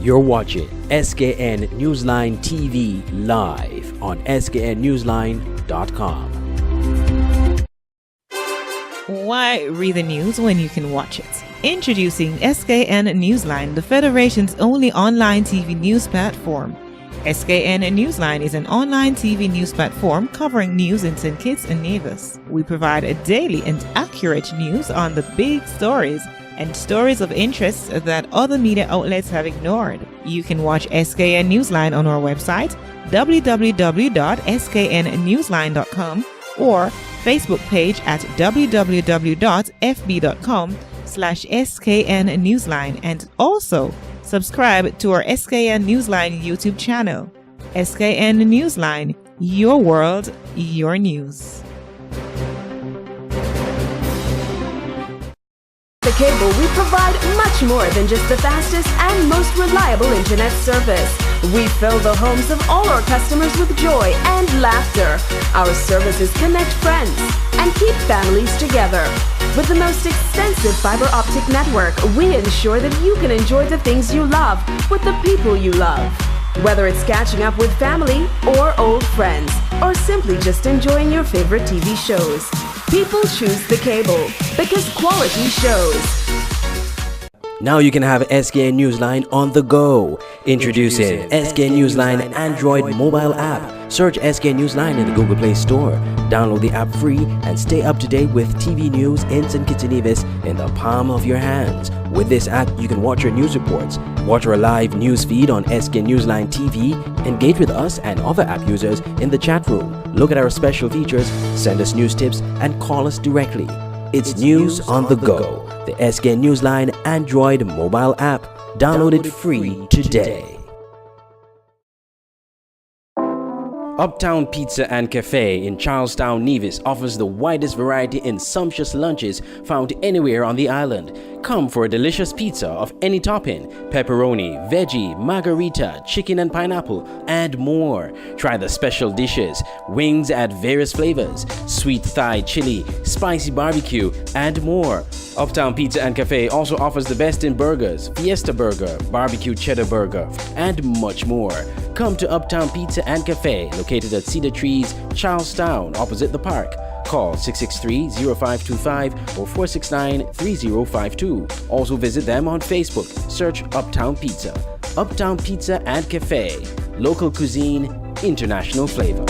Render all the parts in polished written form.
You're watching SKN Newsline TV live on sknnewsline.com. Why read the news when you can watch it? Introducing SKN Newsline, the Federation's only online TV news platform. SKN Newsline is an online TV news platform covering news in St. Kitts and Nevis. We provide a daily and accurate news on the big stories and stories of interest that other media outlets have ignored. You can watch SKN Newsline on our website, www.sknnewsline.com, or Facebook page at www.fb.com/SKN Newsline, and also subscribe to our SKN Newsline YouTube channel. SKN Newsline, your world, your news. The Cable, we provide much more than just the fastest and most reliable internet service. We fill the homes of all our customers with joy and laughter. Our services connect friends and keep families together. With the most extensive fiber optic network, we ensure that you can enjoy the things you love with the people you love. Whether it's catching up with family or old friends, or simply just enjoying your favorite TV shows, people choose the Cable because quality shows. Now you can have SKN Newsline on the go. Introducing SKN Newsline Android mobile app. Search SKN Newsline in the Google Play Store. Download the app free and stay up to date with TV news in St. Kitts and Nevis in the palm of your hands. With this app, you can watch our news reports, watch our live news feed on SKN Newsline TV, engage with us and other app users in the chat room, look at our special features, send us news tips, and call us directly. It's news on the go. The SKN Newsline Android mobile app. Download it free today. Uptown Pizza and Cafe in Charlestown, Nevis offers the widest variety in sumptuous lunches found anywhere on the island. Come for a delicious pizza of any topping: pepperoni, veggie, margarita, chicken and pineapple, and more. Try the special dishes: wings at various flavors, sweet Thai chili, spicy barbecue, and more. Uptown Pizza and Cafe also offers the best in burgers: Fiesta Burger, Barbecue Cheddar Burger, and much more. Come to Uptown Pizza and Cafe, located at Cedar Trees, Charlestown, opposite the park. Call 663-0525 or 469-3052. Also visit them on Facebook. Search Uptown Pizza. Uptown Pizza and Cafe. Local cuisine, international flavor.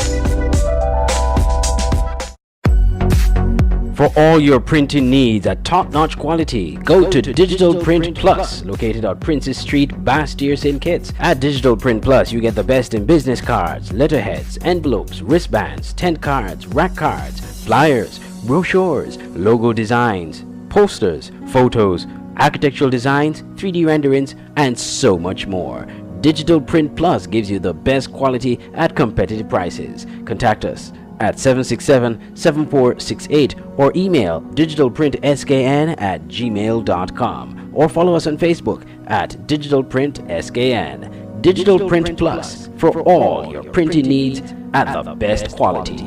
For all your printing needs at top-notch quality, go to Digital Print Plus, located on Princess Street, Bastyr, St. Kitts. At Digital Print Plus, you get the best in business cards, letterheads, envelopes, wristbands, tent cards, rack cards, flyers, brochures, logo designs, posters, photos, architectural designs, 3D renderings, and so much more. Digital Print Plus gives you the best quality at competitive prices. Contact us at 767-7468 or email digitalprintskn@gmail.com or follow us on Facebook at Digital Print SKN. Digital Print Plus, for all your printing needs at the best quality.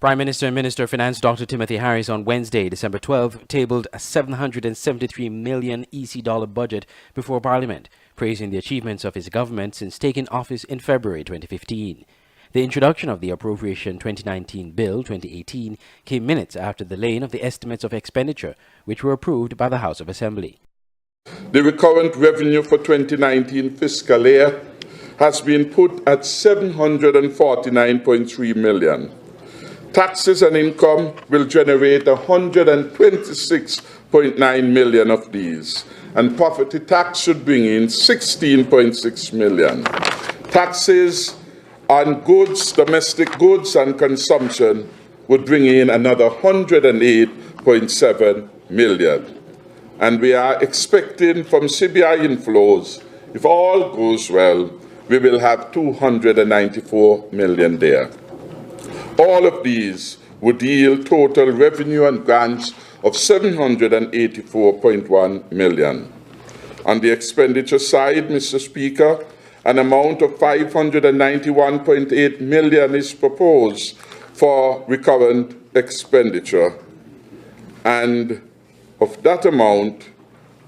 Prime Minister and Minister of Finance Dr. Timothy Harris on Wednesday, December 12, tabled a $773 million EC dollar budget before Parliament, praising the achievements of his government since taking office in February 2015. The introduction of the Appropriation 2019 Bill 2018 came minutes after the laying of the estimates of expenditure, which were approved by the House of Assembly. The recurrent revenue for 2019 fiscal year has been put at $749.3 million. Taxes and income will generate $126.9 million of these, and property tax should bring in $16.6 million. Taxes on goods, domestic goods and consumption would bring in another $108.7 million. And we are expecting from CBI inflows, if all goes well, we will have $294 million there. All of these would yield total revenue and grants of $784.1 million. On the expenditure side, Mr. Speaker, an amount of $591.8 million is proposed for recurrent expenditure, And of that amount,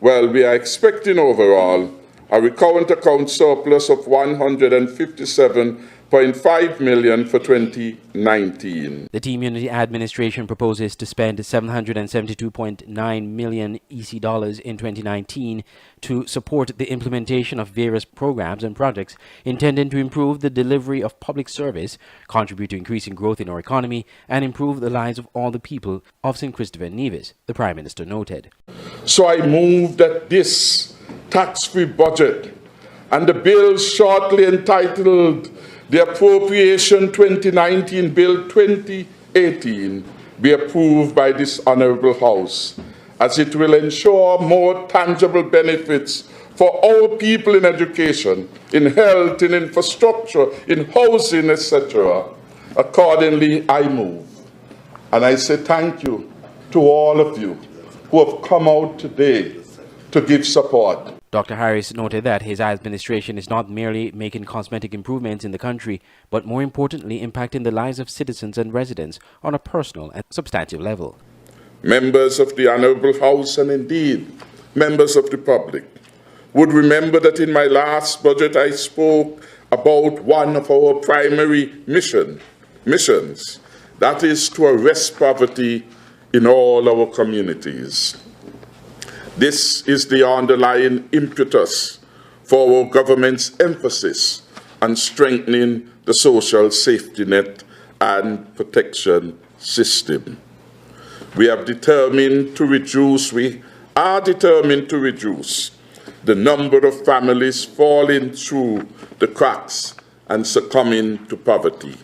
well, we are expecting overall a recurrent account surplus of $157.5 million for 2019. The Team Unity administration proposes to spend $772.9 million EC dollars in 2019 to support the implementation of various programs and projects intended to improve the delivery of public service, contribute to increasing growth in our economy, and improve the lives of all the people of St. Christopher and Nevis, the Prime Minister noted. So I move that this tax-free budget and the bill shortly entitled the Appropriation 2019 Bill 2018 be approved by this Honourable House, as it will ensure more tangible benefits for our people in education, in health, in infrastructure, in housing, etc. Accordingly, I move. And I say thank you to all of you who have come out today to give support. Dr. Harris noted that his administration is not merely making cosmetic improvements in the country, but more importantly impacting the lives of citizens and residents on a personal and substantive level. Members of the Honourable House and indeed members of the public would remember that in my last budget I spoke about one of our primary missions, that is to arrest poverty in all our communities. This is the underlying impetus for our government's emphasis on strengthening the social safety net and protection system. We are determined to reduce the number of families falling through the cracks and succumbing to poverty.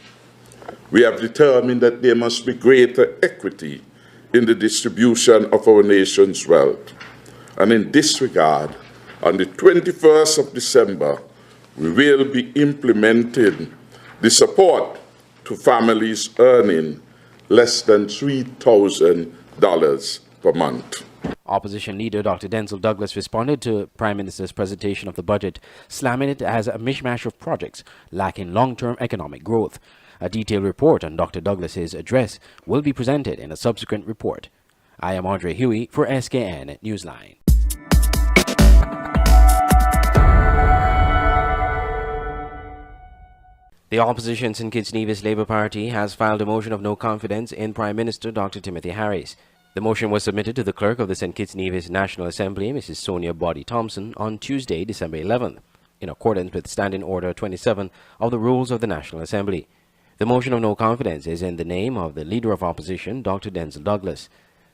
We have determined that there must be greater equity in the distribution of our nation's wealth. And in this regard, on the 21st of December, we will be implementing the support to families earning less than $3,000 per month. Opposition leader Dr. Denzel Douglas responded to Prime Minister's presentation of the budget, slamming it as a mishmash of projects lacking long-term economic growth. A detailed report on Dr. Douglas's address will be presented in a subsequent report. I am Andre Huey for SKN Newsline. The opposition St. Kitts Nevis Labour Party has filed a motion of no confidence in Prime Minister Dr. Timothy Harris. The motion was submitted to the clerk of the St. Kitts Nevis National Assembly, Mrs. Sonia Boddy Thompson, on Tuesday, December 11th, in accordance with Standing Order 27 of the Rules of the National Assembly. The motion of no confidence is in the name of the Leader of Opposition, Dr. Denzel Douglas.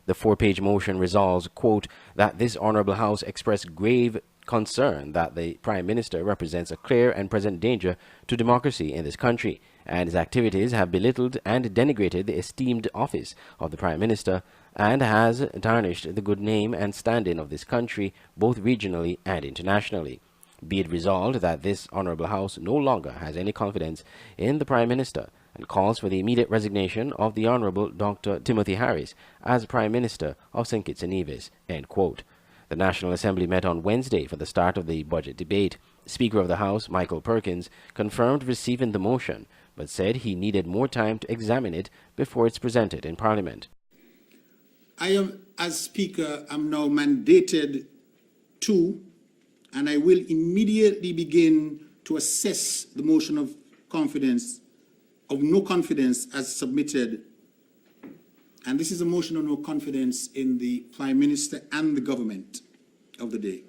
The four-page motion resolves, quote, that this Honourable House express grave concern that the Prime Minister represents a clear and present danger to democracy in this country, and his activities have belittled and denigrated the esteemed office of the Prime Minister and has tarnished the good name and standing of this country both regionally and internationally. Be it resolved that this Honourable House no longer has any confidence in the Prime Minister and calls for the immediate resignation of the Honourable Dr. Timothy Harris as Prime Minister of St. Kitts and Nevis, end quote. The National Assembly met on Wednesday for the start of the budget debate. Speaker of the House, Michael Perkins, confirmed receiving the motion, but said he needed more time to examine it before it's presented in Parliament. I am, as Speaker, am now mandated to, and I will immediately begin to assess the motion of no confidence as submitted. And this is a motion of no confidence in the Prime Minister and the government of the day.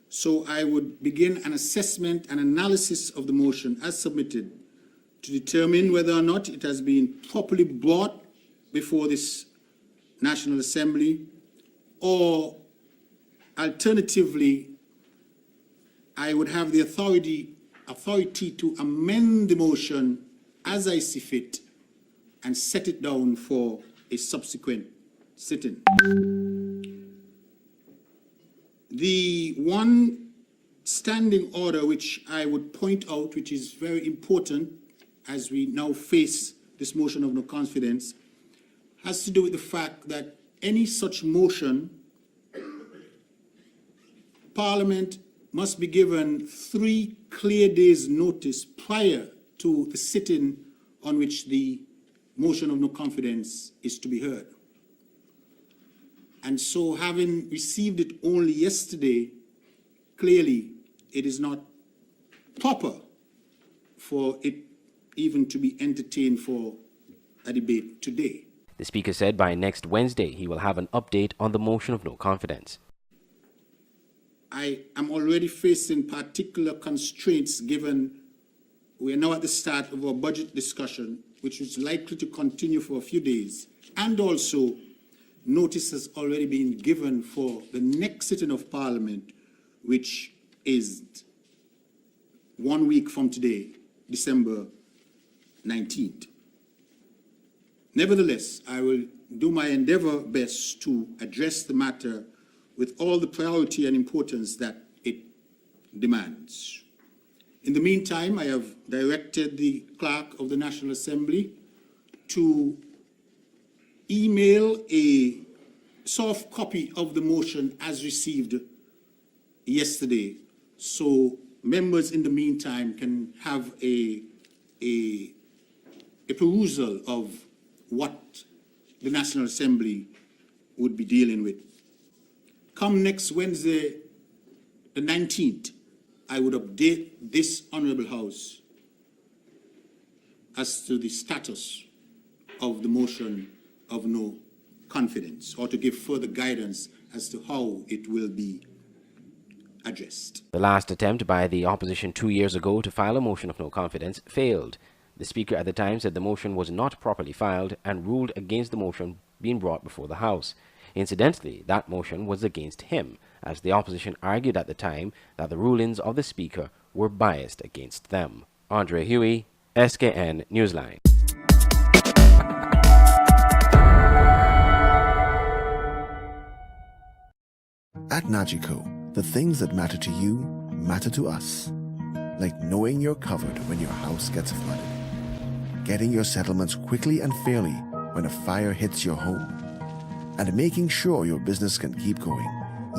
So I would begin an assessment and analysis of the motion as submitted to determine whether or not it has been properly brought before this National Assembly, or alternatively, I would have the authority to amend the motion as I see fit and set it down for a subsequent sitting. The one standing order which I would point out, which is very important as we now face this motion of no confidence, has to do with the fact that any such motion, Parliament must be given 3 clear days' notice prior to the sitting on which the motion of no confidence is to be heard. And so, having received it only yesterday, clearly it is not proper for it even to be entertained for a debate today. The Speaker said by next Wednesday he will have an update on the motion of no confidence. I am already facing particular constraints given we are now at the start of our budget discussion, which is likely to continue for a few days, and also notice has already been given for the next sitting of Parliament, which is 1 week from today, December 19th. Nevertheless, I will do my endeavor best to address the matter with all the priority and importance that it demands. In the meantime, I have directed the Clerk of the National Assembly to email a soft copy of the motion as received yesterday, so members in the meantime can have a perusal of what the National Assembly would be dealing with. Come next Wednesday, the 19th, I would update this Honourable House as to the status of the motion of no confidence, or to give further guidance as to how it will be addressed. The last attempt by the opposition 2 years ago to file a motion of no confidence failed. The Speaker at the time said the motion was not properly filed and ruled against the motion being brought before the House. Incidentally, that motion was against him, as the opposition argued at the time that the rulings of the Speaker were biased against them. Andre Huey, SKN Newsline. At Nagico, the things that matter to you matter to us. Like knowing you're covered when your house gets flooded, getting your settlements quickly and fairly when a fire hits your home, and making sure your business can keep going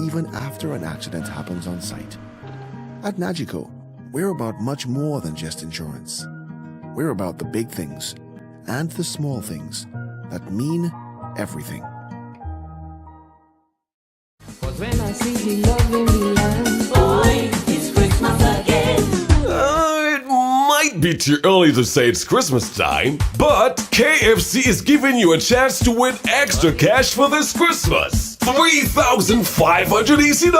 even after an accident happens on site. At Nagico, we're about much more than just insurance. We're about the big things and the small things that mean everything. When I see the love in the land, boy, it's Christmas again. It might be too early to say it's Christmas time, but KFC is giving you a chance to win extra cash for this Christmas. $3,500 EC.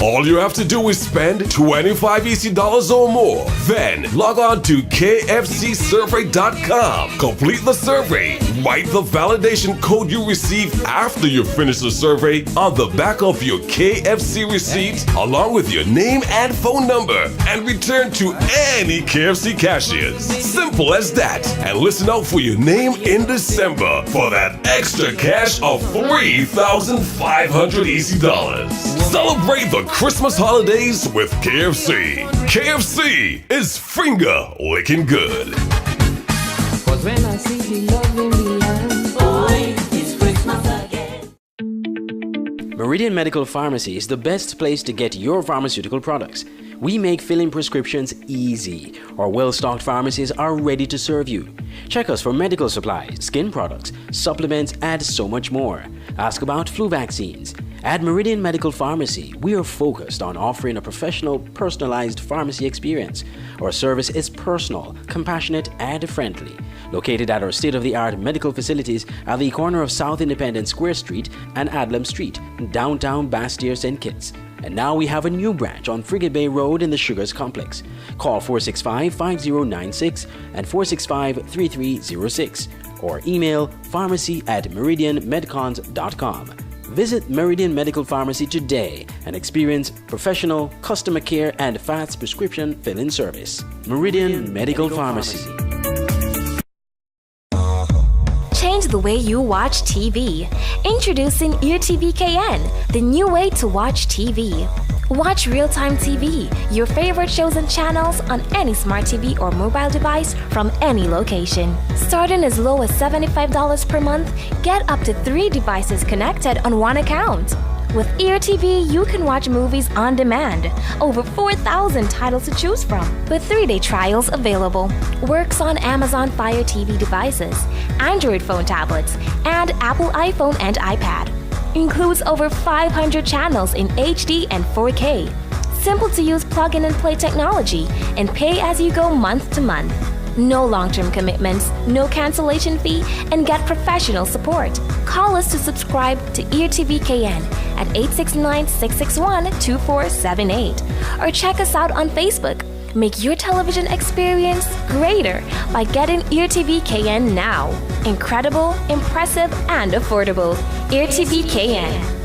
All you have to do is spend $25 EC or more. Then log on to kfcsurvey.com. Complete the survey. Write the validation code you receive after you finish the survey on the back of your KFC receipt, along with your name and phone number, and return to any KFC cashiers. Simple as that. And listen out for your name in December for that extra cash of $3,500 EC. Celebrate the Christmas holidays with KFC. KFC is finger licking good. Cause when I see the love in the land, boy, it's Christmas again. Meridian Medical Pharmacy is the best place to get your pharmaceutical products. We make filling prescriptions easy. Our well-stocked pharmacies are ready to serve you. Check us for medical supplies, skin products, supplements, and so much more. Ask about flu vaccines. At Meridian Medical Pharmacy, we are focused on offering a professional, personalized pharmacy experience. Our service is personal, compassionate, and friendly. Located at our state-of-the-art medical facilities at the corner of South Independence Square Street and Adlam Street, downtown Bastyr, St. Kitts. And now we have a new branch on Frigate Bay Road in the Sugars Complex. Call 465-5096 and 465-3306 or email pharmacy@meridianmedcons.com. Visit Meridian Medical Pharmacy today and experience professional, customer care and fast prescription fill-in service. Meridian Medical Pharmacy. Change the way you watch TV. Introducing EarTV KN, the new way to watch TV. Watch real-time TV, your favorite shows and channels on any smart TV or mobile device from any location. Starting as low as $75 per month, get up to 3 devices connected on one account. With EarTV, you can watch movies on demand. Over 4,000 titles to choose from, with 3-day trials available. Works on Amazon Fire TV devices, Android phone tablets, and Apple iPhone and iPad. Includes over 500 channels in HD and 4K. Simple to use plug-in and play technology and pay as you go month to month. No long-term commitments, no cancellation fee, and get professional support. Call us to subscribe to Ear TV KN at 869-661-2478 or check us out on Facebook. Make your television experience greater by getting Ear TV KN now. Incredible, impressive, and affordable. Ear TV KN.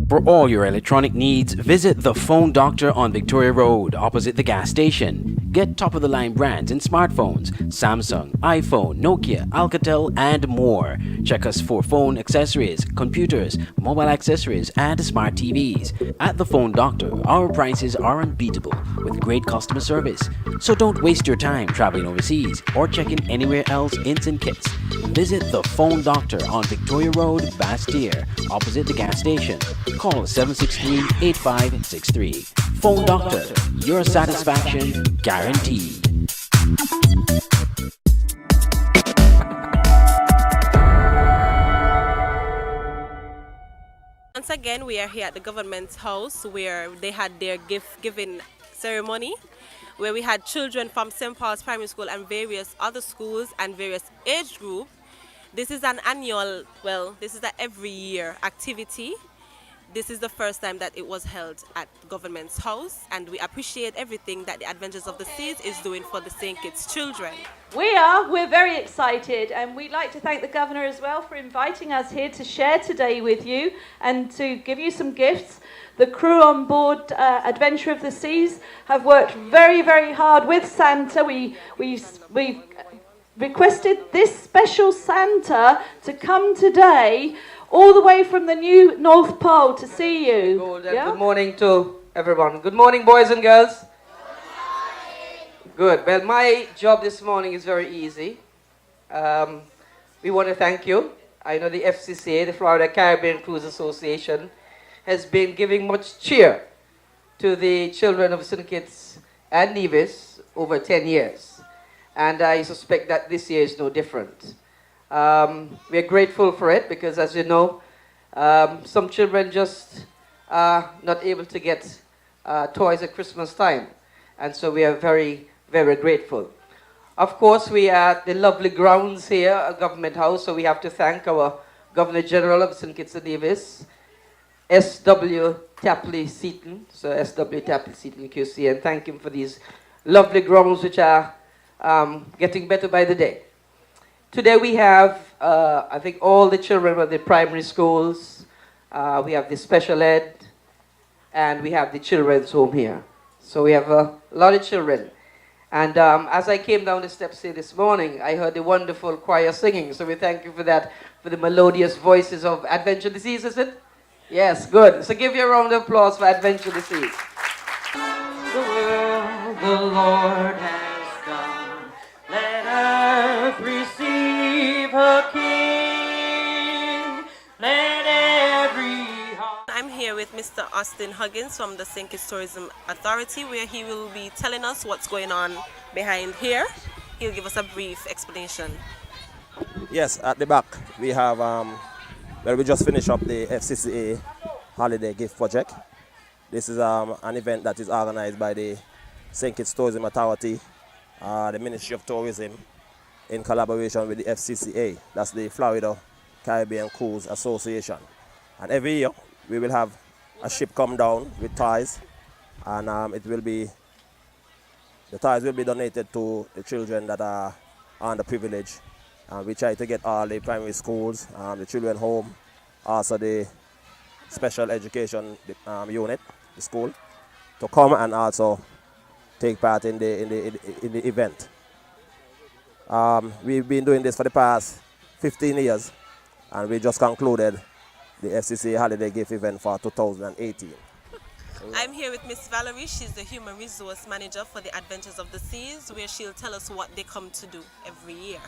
For all your electronic needs, visit The Phone Doctor on Victoria Road, opposite the gas station. Get top-of-the-line brands in smartphones, Samsung, iPhone, Nokia, Alcatel, and more. Check us for phone accessories, computers, mobile accessories, and smart TVs. At The Phone Doctor, our prices are unbeatable with great customer service. So don't waste your time traveling overseas or checking anywhere else in St. Kitts. Visit The Phone Doctor on Victoria Road, Bastyr, opposite the gas station. Call 763-8563. Phone Doctor, your satisfaction guaranteed. Once again, we are here at the government's house where they had their gift giving ceremony, where we had children from St. Paul's Primary School and various other schools and various age groups. This is an annual, this is an every year activity. This is the first time that it was held at the government's house, and we appreciate everything that the Adventures of the Seas is doing for the St. Kitts children. We're very excited, and we'd like to thank the Governor as well for inviting us here to share today with you and to give you some gifts. The crew on board Adventure of the Seas have worked very, very hard with Santa. We requested this special Santa to come today all the way from the new North Pole to see you. Good morning to everyone. Good morning, boys and girls. Good. Well, my job this morning is very easy. We want to thank you. I know the FCCA, the Florida Caribbean Cruise Association, has been giving much cheer to the children of St. Kitts and Nevis over 10 years. And I suspect that this year is no different. We are grateful for it because, as you know, some children just are not able to get toys at Christmas time. And so we are very, very grateful. Of course, we are at the lovely grounds here at Government House, so we have to thank our Governor General of St. Kitts and Nevis, S.W. Tapley Seaton, so S.W. Tapley Seaton QC, and thank him for these lovely grounds which are getting better by the day. Today we have, I think, all the children of the primary schools, we have the special ed, and we have the children's home here. So we have a lot of children. And as I came down the steps here this morning, I heard the wonderful choir singing. So we thank you for that, for the melodious voices of Adventure of the Seas, is it? Yes, good. So give you a round of applause for Adventure of the Seas. The world the Lord has done, let earth receive her King, let every heart... I'm here with Mr. Austin Huggins from the St. Kitts Tourism Authority, where he will be telling us what's going on behind here. He'll give us a brief explanation. Yes, at the back we have, we just finished up the FCCA Holiday Gift Project. This is an event that is organized by the St. Kitts Tourism Authority, the Ministry of Tourism, in collaboration with the FCCA, that's the Florida Caribbean Cruise Association. And every year we will have a ship come down with toys, and the toys will be donated to the children that are underprivileged. We try to get all the primary schools, the children home, also the special education unit, the school, to come and also take part in the event. We've been doing this for the past 15 years, and we just concluded the FCC Holiday Gift event for 2018. I'm here with Miss Valerie. She's the Human Resource Manager for the Adventures of the Seas, where she'll tell us what they come to do every year.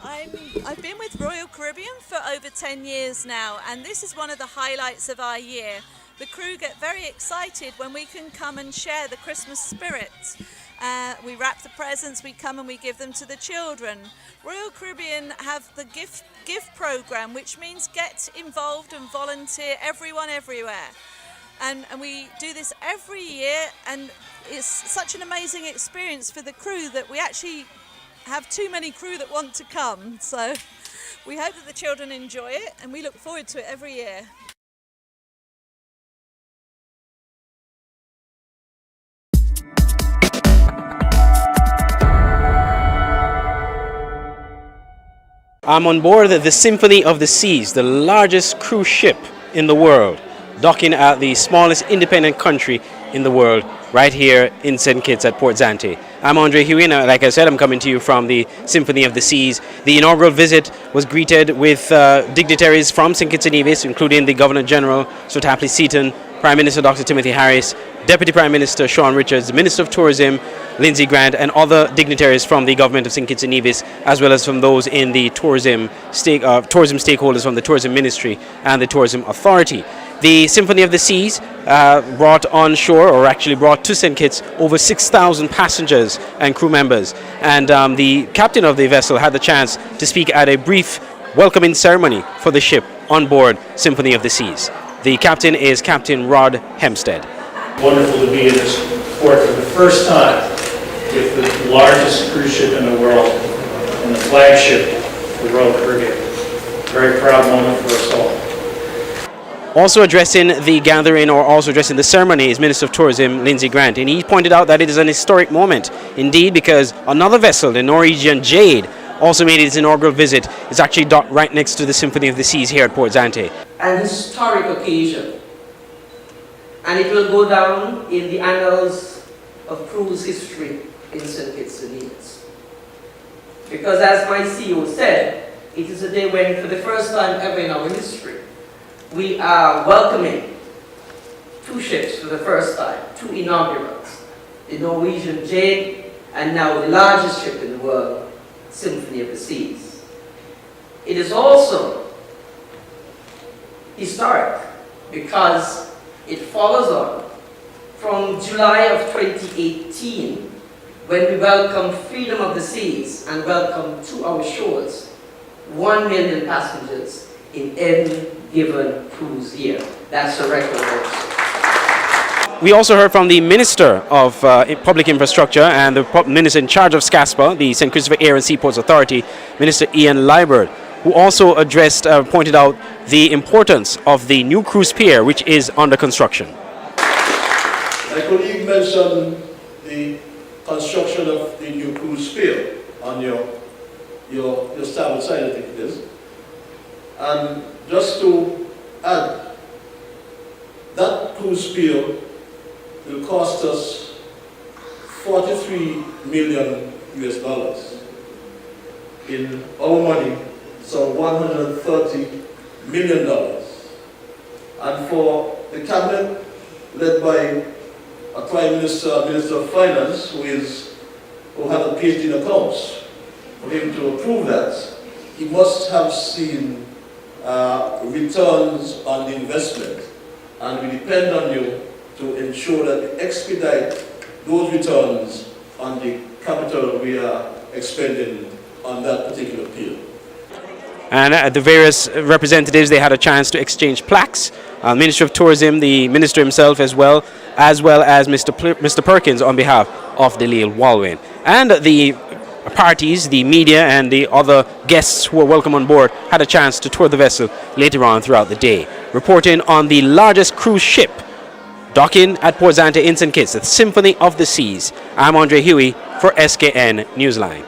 I've been with Royal Caribbean for over 10 years now, and this is one of the highlights of our year. The crew get very excited when we can come and share the Christmas spirit. We wrap the presents, we come and we give them to the children. Royal Caribbean have the gift program, which means get involved and volunteer, everyone everywhere. And we do this every year, and it's such an amazing experience for the crew that we actually have too many crew that want to come. So we hope that the children enjoy it, and we look forward to it every year. I'm on board the Symphony of the Seas, the largest cruise ship in the world, docking at the smallest independent country in the world, right here in St. Kitts at Port Zante. I'm Andre Huey, and like I said, I'm coming to you from the Symphony of the Seas. The inaugural visit was greeted with dignitaries from St. Kitts and Nevis, including the Governor General, Sir Tapley Seaton, Prime Minister Dr. Timothy Harris, Deputy Prime Minister Sean Richards, Minister of Tourism Lindsay Grant, and other dignitaries from the government of St. Kitts and Nevis, as well as from those in the tourism stakeholders from the Tourism Ministry and the Tourism Authority. The Symphony of the Seas brought on shore, or actually brought to St. Kitts, over 6,000 passengers and crew members. And the captain of the vessel had the chance to speak at a brief welcoming ceremony for the ship on board Symphony of the Seas. The captain is Captain Rod Hempstead. Wonderful to be in this port for the first time with the largest cruise ship in the world and the flagship for Royal Caribbean. Very proud moment for us all. Also addressing the gathering, or also addressing the ceremony, is Minister of Tourism Lindsay Grant, and he pointed out that it is an historic moment indeed, because another vessel, the Norwegian Jade, also made its inaugural visit. It's actually docked right next to the Symphony of the Seas here at Port Zante. An historic occasion, and it will go down in the annals of cruise history in St. Kitts and Nevis. Because as my CEO said, it is a day when, for the first time ever in our history, we are welcoming two ships for the first time, two inaugurals, the Norwegian Jade, and now the largest ship in the world, Symphony of the Seas. It is also historic because it follows on from July of 2018, when we welcomed Freedom of the Seas and welcomed to our shores 1 million passengers in any given cruise year. That's a record also. We also heard from the Minister of Public Infrastructure and the Minister in charge of SCASPA, the St. Christopher Air and Seaports Authority, Minister Ian Liburd, who also addressed, pointed out the importance of the new cruise pier, which is under construction. My colleague mentioned the construction of the new cruise pier on your starboard side, I think it is. And just to add, that cruise pier will cost us $43 million US. In our money, so $130 million. And for the cabinet, led by a Prime Minister, Minister of Finance, who had a PhD in accounts, for him to approve that, he must have seen returns on the investment. And we depend on you to ensure that we expedite those returns on the capital we are expending on that particular pier. And the various representatives, they had a chance to exchange plaques. Minister of Tourism, the Minister himself as well as Mr. Perkins on behalf of the Lille Walwyn. And the parties, the media and the other guests who were welcome on board had a chance to tour the vessel later on throughout the day. Reporting on the largest cruise ship docking at Port Zante in St. Kitts, the Symphony of the Seas, I'm Andre Huey for SKN Newsline.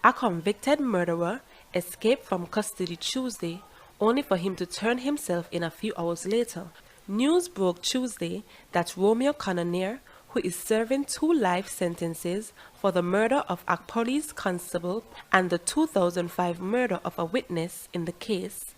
A convicted murderer escaped from custody Tuesday, only for him to turn himself in a few hours later. News broke Tuesday that Romeo Cannonier, who is serving 2 life sentences for the murder of a police constable and the 2005 murder of a witness in the case,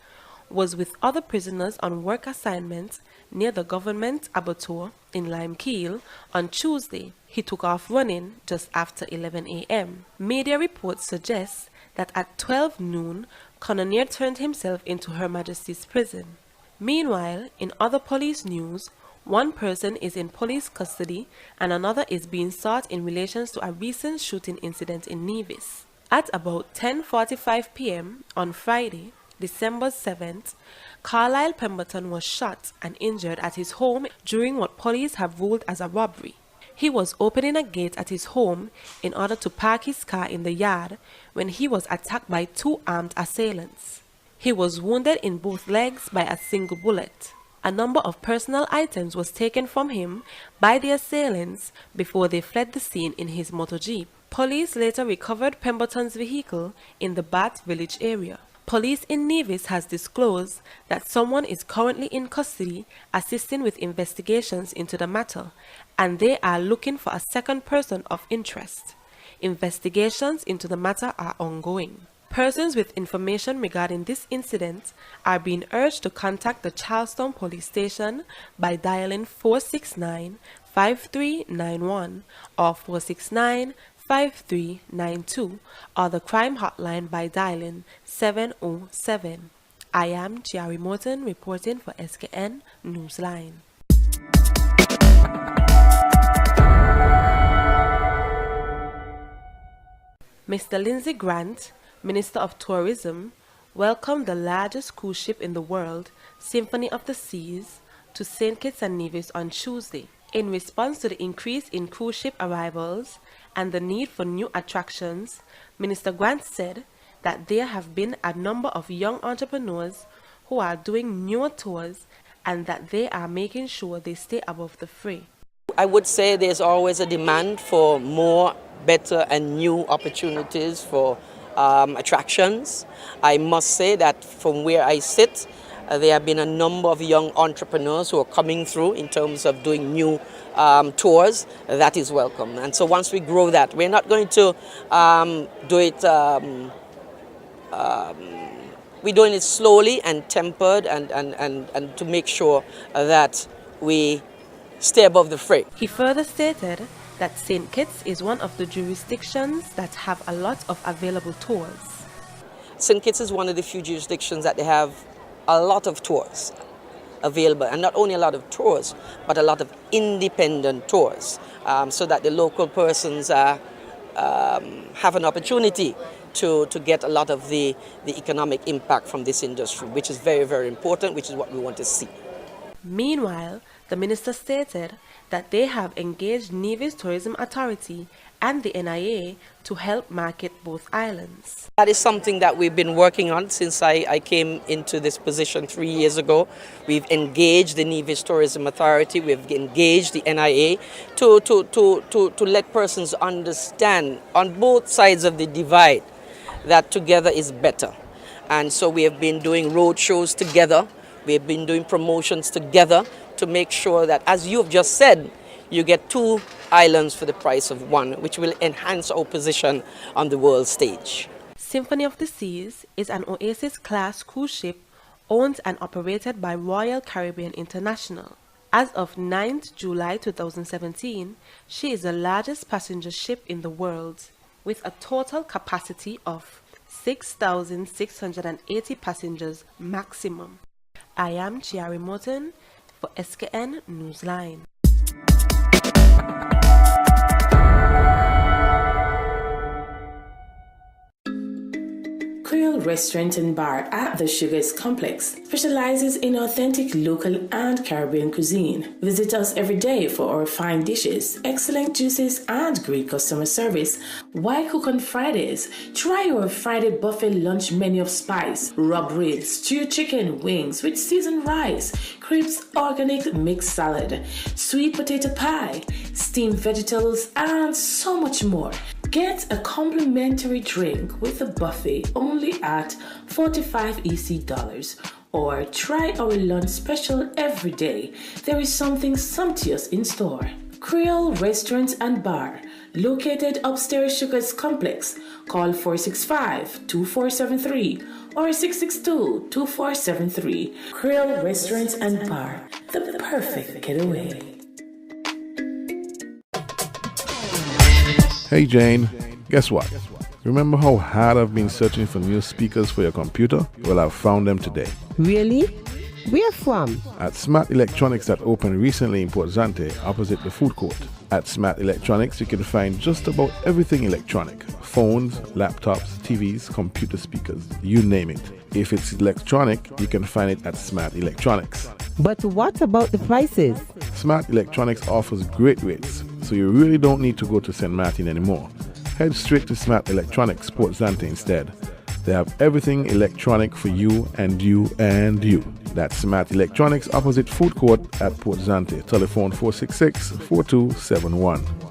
was with other prisoners on work assignment near the government abattoir in Limekeel on Tuesday. He took off running just after 11 a.m. Media reports suggest that at 12 noon, Cannonier turned himself into Her Majesty's prison. Meanwhile, in other police news, one person is in police custody and another is being sought in relation to a recent shooting incident in Nevis. At about 10:45 p.m. on Friday, December 7th, Carlisle Pemberton was shot and injured at his home during what police have ruled as a robbery. He was opening a gate at his home in order to park his car in the yard when he was attacked by two armed assailants. He was wounded in both legs by a single bullet. A number of personal items was taken from him by the assailants before they fled the scene in his motor jeep. Police later recovered Pemberton's vehicle in the Bath Village area. Police in Nevis has disclosed that someone is currently in custody assisting with investigations into the matter, and they are looking for a second person of interest. Investigations into the matter are ongoing. Persons with information regarding this incident are being urged to contact the Charlestown Police Station by dialing 469-5391 or 469-5392 or the crime hotline by dialing 707. I am Chiari Morton reporting for SKN Newsline. Mr. Lindsey Grant, Minister of Tourism, welcomed the largest cruise ship in the world, Symphony of the Seas, to St. Kitts and Nevis on Tuesday. In response to the increase in cruise ship arrivals and the need for new attractions, Minister Grant said that there have been a number of young entrepreneurs who are doing newer tours and that they are making sure they stay above the fray. I would say there's always a demand for more, better and new opportunities for attractions. I must say that from where I sit, there have been a number of young entrepreneurs who are coming through in terms of doing new tours. That is welcome. And so once we grow that, we're not going to do it, we're doing it slowly and tempered and to make sure that we stay above the fray. He further stated that St. Kitts is one of the jurisdictions that have a lot of available tours. St. Kitts is one of the few jurisdictions that they have a lot of tours available, and not only a lot of tours, but a lot of independent tours, so that the local persons have an opportunity to get a lot of the economic impact from this industry, which is very, very important, which is what we want to see. Meanwhile, the minister stated that they have engaged Nevis Tourism Authority and the NIA to help market both islands. That is something that we've been working on since I came into this position 3 years ago. We've engaged the Nevis Tourism Authority, we've engaged the NIA to let persons understand on both sides of the divide that together is better. And so we have been doing road shows together, we have been doing promotions together to make sure that, as you've just said, you get two islands for the price of one, which will enhance our position on the world stage. Symphony of the Seas is an Oasis-class cruise ship owned and operated by Royal Caribbean International. As of 9th July 2017, she is the largest passenger ship in the world, with a total capacity of 6,680 passengers maximum. I am Chiari Morton for SKN Newsline. Creole Restaurant and Bar at the Sugars Complex specializes in authentic local and Caribbean cuisine. Visit us every day for our fine dishes, excellent juices, and great customer service. Why cook on Fridays? Try our Friday buffet lunch menu of spice, rub ribs, stewed chicken, wings with seasoned rice, crepes, organic mixed salad, sweet potato pie, steamed vegetables, and so much more. Get a complimentary drink with a buffet only at $45 EC, or try our lunch special every day. There is something sumptuous in store. Creole Restaurant and Bar, located upstairs Sugars Complex. Call 465-2473 or 662-2473. Creole Restaurant and Bar, the perfect getaway. Hey Jane, guess what? Remember how hard I've been searching for new speakers for your computer? Well, I've found them today. Really? Where from? At Smart Electronics that opened recently in Port Zante, opposite the food court. At Smart Electronics, you can find just about everything electronic. Phones, laptops, TVs, computer speakers, you name it. If it's electronic, you can find it at Smart Electronics. But what about the prices? Smart Electronics offers great rates, so you really don't need to go to St. Martin anymore. Head straight to Smart Electronics, Port Zante instead. They have everything electronic for you and you and you. That's Smart Electronics opposite Food Court at Port Zante. Telephone 466-4271.